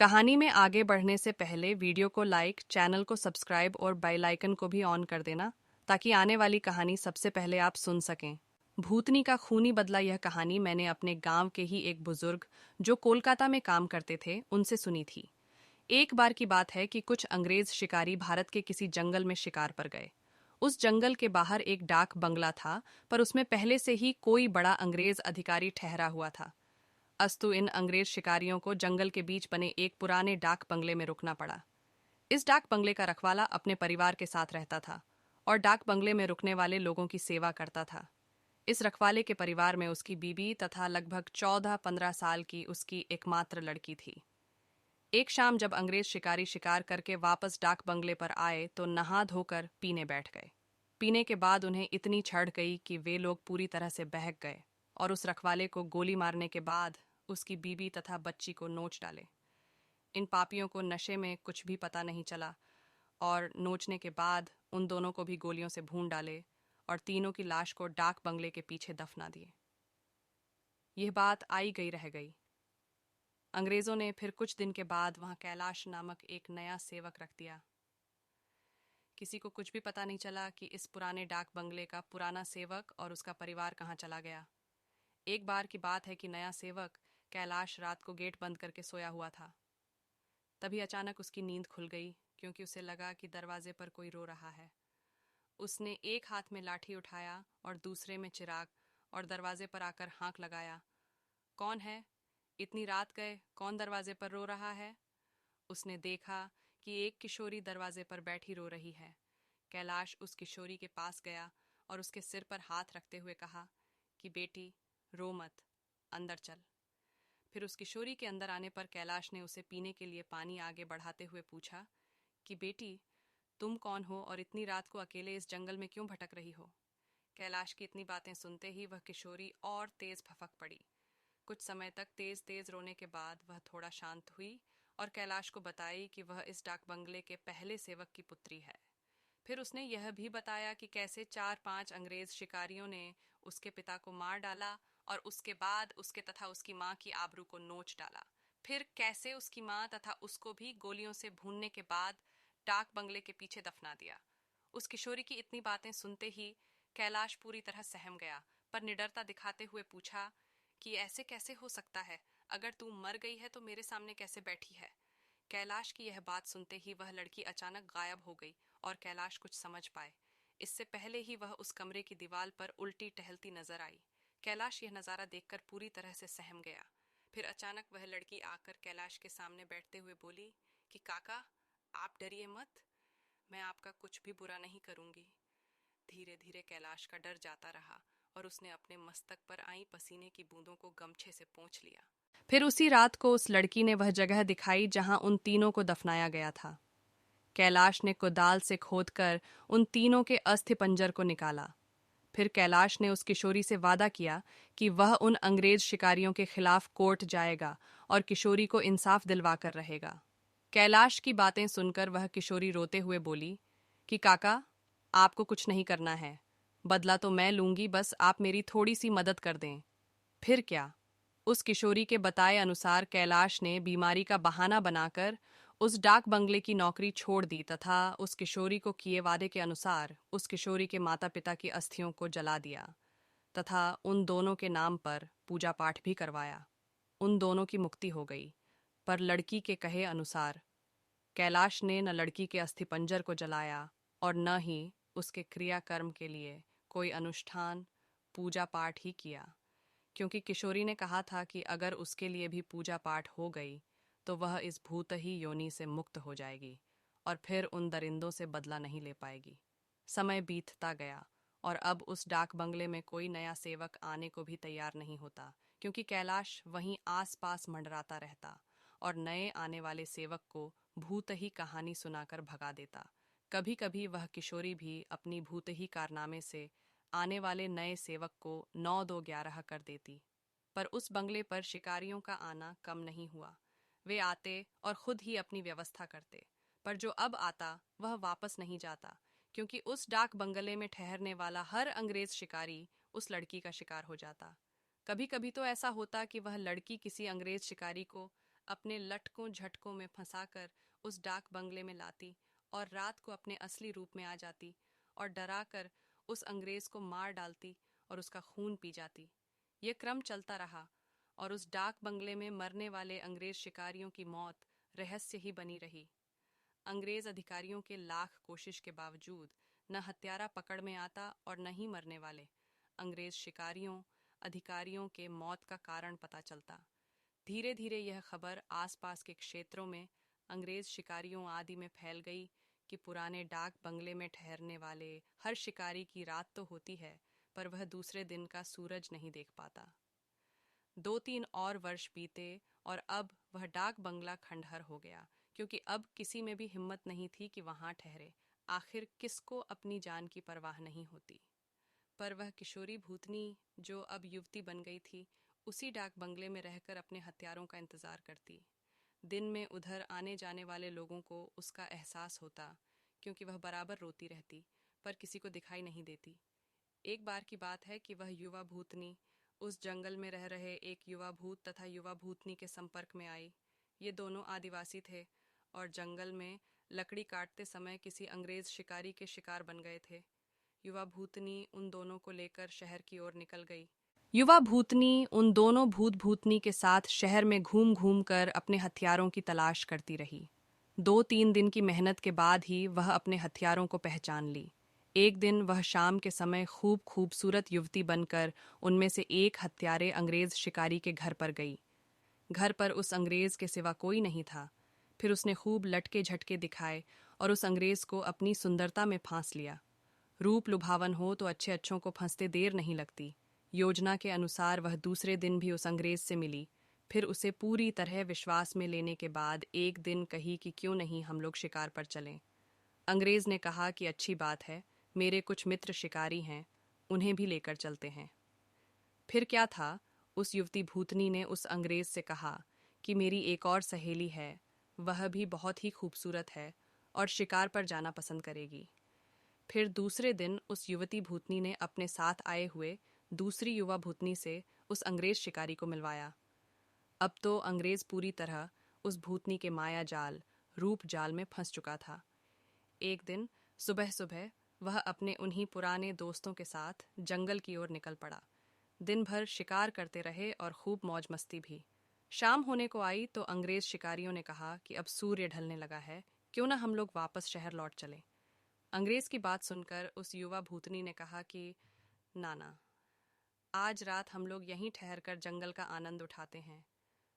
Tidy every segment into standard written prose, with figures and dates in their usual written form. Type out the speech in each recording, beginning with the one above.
कहानी में आगे बढ़ने से पहले वीडियो को लाइक, चैनल को सब्सक्राइब और बेल आइकन को भी ऑन कर देना ताकि आने वाली कहानी सबसे पहले आप सुन सकें। भूतनी का खूनी बदला यह कहानी मैंने अपने गांव के ही एक बुजुर्ग जो कोलकाता में काम करते थे उनसे सुनी थी। एक बार की बात है कि कुछ अंग्रेज शिकारी भारत के किसी जंगल में शिकार पर गए। उस जंगल के बाहर एक डाक बंगला था, पर उसमें पहले से ही कोई बड़ा अंग्रेज अधिकारी ठहरा हुआ था। अस्तु इन अंग्रेज शिकारियों को जंगल के बीच बने एक पुराने डाक बंगले में रुकना पड़ा। इस डाक बंगले का रखवाला अपने परिवार के साथ रहता था और डाक बंगले में रुकने वाले लोगों की सेवा करता था। इस रखवाले के परिवार में उसकी बीबी तथा लगभग 14-15 साल की उसकी एकमात्र लड़की थी। एक शाम जब अंग्रेज शिकारी शिकार करके वापस डाक बंगले पर आए तो नहा धोकर पीने बैठ गए। पीने के बाद उन्हें इतनी चढ़ गई कि वे लोग पूरी तरह से बहक गए और उस रखवाले को गोली मारने के बाद उसकी बीबी तथा बच्ची को नोच डाले। इन पापियों को नशे में कुछ भी पता नहीं चला और नोचने के बाद उन दोनों को भी गोलियों से भून डाले और तीनों की लाश को डाक बंगले के पीछे दफना दिए। यह बात आई गई रह गई। अंग्रेजों ने फिर कुछ दिन के बाद वहां कैलाश नामक एक नया सेवक रख दिया। किसी को कुछ भी पता नहीं चला कि इस पुराने डाक बंगले का पुराना सेवक और उसका परिवार कहाँ चला गया। एक बार की बात है कि नया सेवक कैलाश रात को गेट बंद करके सोया हुआ था। तभी अचानक उसकी नींद खुल गई क्योंकि उसे लगा कि दरवाजे पर कोई रो रहा है। उसने एक हाथ में लाठी उठाया और दूसरे में चिराग और दरवाजे पर आकर हाँक लगाया। कौन है? इतनी रात गए कौन दरवाजे पर रो रहा है? उसने देखा कि एक किशोरी दरवाजे पर बैठी रो रही है। कैलाश उस किशोरी के पास गया और उसके सिर पर हाथ रखते हुए कहा कि बेटी रो मत, अंदर चल। फिर उस किशोरी के अंदर आने पर कैलाश ने उसे पीने के लिए पानी आगे बढ़ाते हुए पूछा कि बेटी तुम कौन हो और इतनी रात को अकेले इस जंगल में क्यों भटक रही हो? कैलाश की इतनी बातें सुनते ही वह किशोरी और तेज भफक पड़ी। कुछ समय तक तेज तेज रोने के बाद वह थोड़ा शांत हुई और कैलाश को बताई कि वह इस डाक बंगले के पहले सेवक की पुत्री है। फिर उसने यह भी बताया कि कैसे 4-5 अंग्रेज शिकारियों ने उसके पिता को मार डाला और उसके बाद उसके तथा उसकी माँ की आबरू को नोच डाला। फिर कैसे उसकी माँ तथा उसको भी गोलियों से भूनने के बाद डाक बंगले के पीछे दफना दिया। उस किशोरी की इतनी बातें सुनते ही कैलाश पूरी तरह सहम गया, पर निडरता दिखाते हुए पूछा कि ऐसे कैसे हो सकता है? अगर तू मर गई है तो मेरे सामने कैसे बैठी है? कैलाश की यह बात सुनते ही वह लड़की अचानक गायब हो गई और कैलाश कुछ समझ पाए। इससे पहले ही वह उस कमरे की दीवार पर उल्टी टहलती नजर आई। कैलाश यह नजारा देखकर पूरी तरह से सहम गया। फिर अचानक वह लड़की आकर कैलाश के सामने बैठते हुए बोली कि काका, आप डरिए मत, मैं आपका कुछ भी बुरा नहीं करूंगी। धीरे धीरे कैलाश का डर जाता रहा और उसने अपने मस्तक पर आई पसीने की बूंदों को गमछे से पोंछ लिया। फिर उसी रात को उस लड़की ने वह जगह दिखाई जहां उन तीनों को दफनाया गया था। कैलाश ने कुदाल से खोदकर उन तीनों के अस्थि पंजर को निकाला। फिर कैलाश ने उस किशोरी से वादा किया कि वह उन अंग्रेज शिकारियों के खिलाफ कोर्ट जाएगा और किशोरी को इंसाफ दिलवाकर रहेगा। कैलाश की बातें सुनकर वह किशोरी रोते हुए बोली कि काका, आपको कुछ नहीं करना है, बदला तो मैं लूंगी, बस आप मेरी थोड़ी सी मदद कर दें। फिर क्या? उस किशोरी के बताए अनुसार कैलाश ने बीमारी का बहाना बनाकर उस डाक बंगले की नौकरी छोड़ दी तथा उस किशोरी को किए वादे के अनुसार उस किशोरी के माता पिता की अस्थियों को जला दिया तथा उन दोनों के नाम पर पूजा पाठ भी करवाया। उन दोनों की मुक्ति हो गई, पर लड़की के कहे अनुसार कैलाश ने न लड़की के अस्थिपंजर को जलाया और न ही उसके क्रियाकर्म के लिए कोई अनुष्ठान पूजा पाठ ही किया, क्योंकि किशोरी ने कहा था कि अगर उसके लिए भी पूजा पाठ हो गई तो वह इस भूत ही योनि से मुक्त हो जाएगी और फिर उन दरिंदों से बदला नहीं ले पाएगी। समय बीतता गया और अब उस डाक बंगले में कोई नया सेवक आने को भी तैयार नहीं होता, क्योंकि कैलाश वहीं आस-पास मंडराता रहता और नए आने वाले सेवक को भूत ही कहानी सुनाकर भगा देता। कभी कभी वह किशोरी भी अपनी भूत ही कारनामे से आने वाले नए सेवक को 9-2-11 कर देती। पर उस बंगले पर शिकारियों का आना कम नहीं हुआ। वे आते और खुद ही अपनी व्यवस्था करते, पर जो अब आता वह वापस नहीं जाता, क्योंकि उस डाक बंगले में ठहरने वाला हर अंग्रेज शिकारी उस लड़की का शिकार हो जाता। कभी कभी तो ऐसा होता कि वह लड़की किसी अंग्रेज शिकारी को अपने लटकों झटकों में फंसाकर उस डाक बंगले में लाती और रात को अपने असली रूप में आ जाती और डराकर उस अंग्रेज को मार डालती और उसका खून पी जाती। ये क्रम चलता रहा और उस डाक बंगले में मरने वाले अंग्रेज शिकारियों की मौत रहस्य ही बनी रही। अंग्रेज अधिकारियों के लाख कोशिश के बावजूद न हत्यारा पकड़ में आता और न ही मरने वाले अंग्रेज शिकारियों अधिकारियों के मौत का कारण पता चलता। धीरे धीरे यह खबर आसपास के क्षेत्रों में अंग्रेज शिकारियों आदि में फैल गई कि पुराने डाक बंगले में ठहरने वाले हर शिकारी की रात तो होती है, पर वह दूसरे दिन का सूरज नहीं देख पाता। 2-3 और वर्ष बीते और अब वह डाक बंगला खंडहर हो गया, क्योंकि अब किसी में भी हिम्मत नहीं थी कि वहां ठहरे। आखिर किसको अपनी जान की परवाह नहीं होती। पर वह किशोरी भूतनी जो अब युवती बन गई थी, उसी डाक बंगले में रहकर अपने हत्यारों का इंतजार करती। दिन में उधर आने जाने वाले लोगों को उसका एहसास होता, क्योंकि वह बराबर रोती रहती, पर किसी को दिखाई नहीं देती। एक बार की बात है कि वह युवा भूतनी उस जंगल में रह रहे एक युवा भूत तथा युवा भूतनी के संपर्क में आई। ये दोनों आदिवासी थे और जंगल में लकड़ी काटते समय किसी अंग्रेज शिकारी के शिकार बन गए थे। युवा भूतनी उन दोनों को लेकर शहर की ओर निकल गई। युवा भूतनी उन दोनों भूत भूतनी के साथ शहर में घूम घूम कर अपने हथियारों की तलाश करती रही। 2-3 दिन की मेहनत के बाद ही वह अपने हथियारों को पहचान ली। एक दिन वह शाम के समय खूब खूबसूरत युवती बनकर उनमें से एक हत्यारे अंग्रेज शिकारी के घर पर गई। घर पर उस अंग्रेज के सिवा कोई नहीं था। फिर उसने खूब लटके झटके दिखाए और उस अंग्रेज को अपनी सुंदरता में फांस लिया। रूप लुभावन हो तो अच्छे अच्छों को फंसते देर नहीं लगती। योजना के अनुसार वह दूसरे दिन भी उस अंग्रेज से मिली। फिर उसे पूरी तरह विश्वास में लेने के बाद एक दिन कही कि क्यों नहीं हम लोग शिकार पर चलें। अंग्रेज ने कहा कि अच्छी बात है, मेरे कुछ मित्र शिकारी हैं, उन्हें भी लेकर चलते हैं। फिर क्या था, उस युवती भूतनी ने उस अंग्रेज से कहा कि मेरी एक और सहेली है, वह भी बहुत ही खूबसूरत है और शिकार पर जाना पसंद करेगी। फिर दूसरे दिन उस युवती भूतनी ने अपने साथ आए हुए दूसरी युवा भूतनी से उस अंग्रेज शिकारी को मिलवाया। अब तो अंग्रेज पूरी तरह उस भूतनी के माया जाल रूप जाल में फंस चुका था। एक दिन सुबह सुबह वह अपने उन्हीं पुराने दोस्तों के साथ जंगल की ओर निकल पड़ा। दिन भर शिकार करते रहे और खूब मौज मस्ती भी। शाम होने को आई तो अंग्रेज शिकारियों ने कहा कि अब सूर्य ढलने लगा है, क्यों ना हम लोग वापस शहर लौट चलें। अंग्रेज की बात सुनकर उस युवा भूतनी ने कहा कि ना, आज रात हम लोग यहीं ठहरकर जंगल का आनंद उठाते हैं।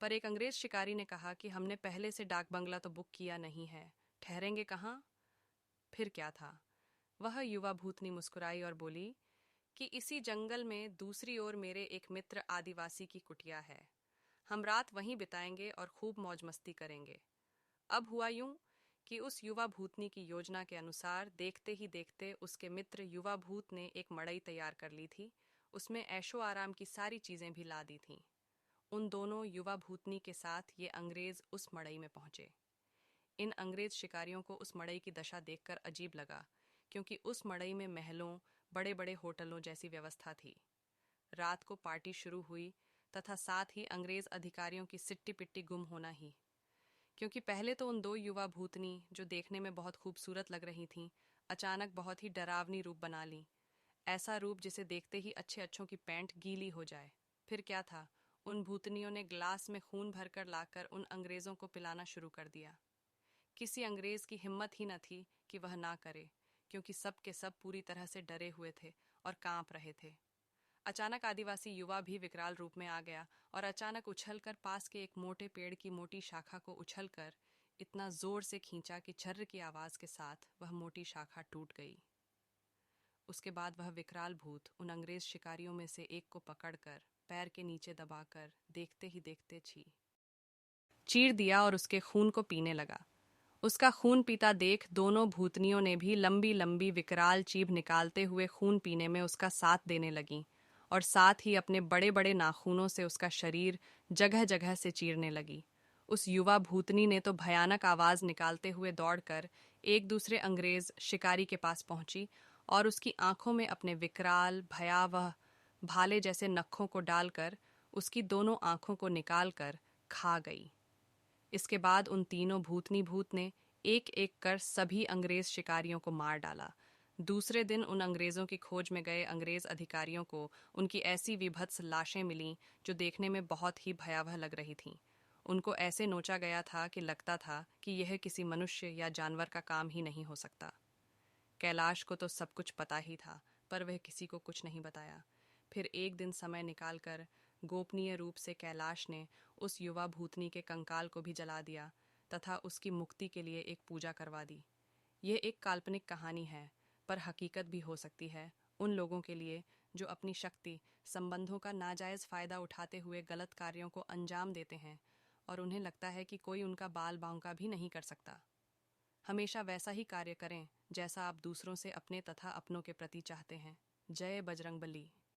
पर एक अंग्रेज शिकारी ने कहा कि हमने पहले से डाक बंगला तो बुक किया नहीं है, ठहरेंगे कहाँ। फिर क्या था, वह युवा भूतनी मुस्कुराई और बोली कि इसी जंगल में दूसरी ओर मेरे एक मित्र आदिवासी की कुटिया है, हम रात वहीं बिताएंगे और खूब मौज मस्ती करेंगे। अब हुआ यूं कि उस युवा भूतनी की योजना के अनुसार देखते ही देखते उसके मित्र युवा भूत ने एक मड़ई तैयार कर ली थी। उसमें ऐशो आराम की सारी चीजें भी ला दी थीं। उन दोनों युवा भूतनी के साथ ये अंग्रेज उस मड़ई में पहुंचे। इन अंग्रेज शिकारियों को उस मड़ई की दशा देखकर अजीब लगा, क्योंकि उस मड़ई में महलों बड़े बड़े होटलों जैसी व्यवस्था थी। रात को पार्टी शुरू हुई तथा साथ ही अंग्रेज अधिकारियों की सिट्टी पिट्टी गुम होना ही। क्योंकि पहले तो उन दो युवा भूतनी जो देखने में बहुत खूबसूरत लग रही थीं, अचानक बहुत ही डरावनी रूप बना ली। ऐसा रूप जिसे देखते ही अच्छे अच्छों की पैंट गीली हो जाए। फिर क्या था, उन भूतनियों ने ग्लास में खून भरकर लाकर उन अंग्रेजों को पिलाना शुरू कर दिया। किसी अंग्रेज की हिम्मत ही न थी कि वह ना करे, क्योंकि सब के सब पूरी तरह से डरे हुए थे और कांप रहे थे। अचानक आदिवासी युवा भी विकराल रूप में आ गया और अचानक उछलकर पास के एक मोटे पेड़ की मोटी शाखा को उछलकर इतना जोर से खींचा कि छर्र की आवाज के साथ वह मोटी शाखा टूट गई। उसके बाद वह विकराल भूत उन अंग्रेज शिकारियों में से एक को पकड़कर पैर के नीचे दबाकर देखते ही देखते चीर दिया और उसके खून को पीने लगा। उसका खून पीता देख दोनों भूतनियों ने भी लंबी लंबी विकराल जीभ निकालते हुए खून पीने में उसका साथ देने लगीं और साथ ही अपने बड़े बड़े नाखूनों से उसका शरीर जगह जगह से चीरने लगी। उस युवा भूतनी ने तो भयानक आवाज निकालते हुए दौड़कर एक दूसरे अंग्रेज शिकारी के पास पहुंची और उसकी आंखों में अपने विकराल भयावह भाले जैसे नखों को डालकर उसकी दोनों आंखों को निकालकर खा गई। इसके बाद उन तीनों भूतनी भूत ने एक एक कर सभी अंग्रेज शिकारियों को मार डाला। दूसरे दिन उन अंग्रेजों की खोज में गए अंग्रेज अधिकारियों को उनकी ऐसी विभत्स लाशें मिलीं जो देखने में बहुत ही भयावह लग रही थीं। उनको ऐसे नोचा गया था कि लगता था कि यह किसी मनुष्य या जानवर का काम ही नहीं हो सकता। कैलाश को तो सब कुछ पता ही था, पर वह किसी को कुछ नहीं बताया। फिर एक दिन समय निकालकर गोपनीय रूप से कैलाश ने उस युवा भूतनी के कंकाल को भी जला दिया तथा उसकी मुक्ति के लिए एक पूजा करवा दी। यह एक काल्पनिक कहानी है, पर हकीकत भी हो सकती है उन लोगों के लिए जो अपनी शक्ति, संबंधों का नाजायज फायदा उठाते हुए गलत कार्यों को अंजाम देते हैं और उन्हें लगता है कि कोई उनका बाल बांका भी नहीं कर सकता। हमेशा वैसा ही कार्य करें जैसा आप दूसरों से अपने तथा अपनों के प्रति चाहते हैं। जय बजरंगबली।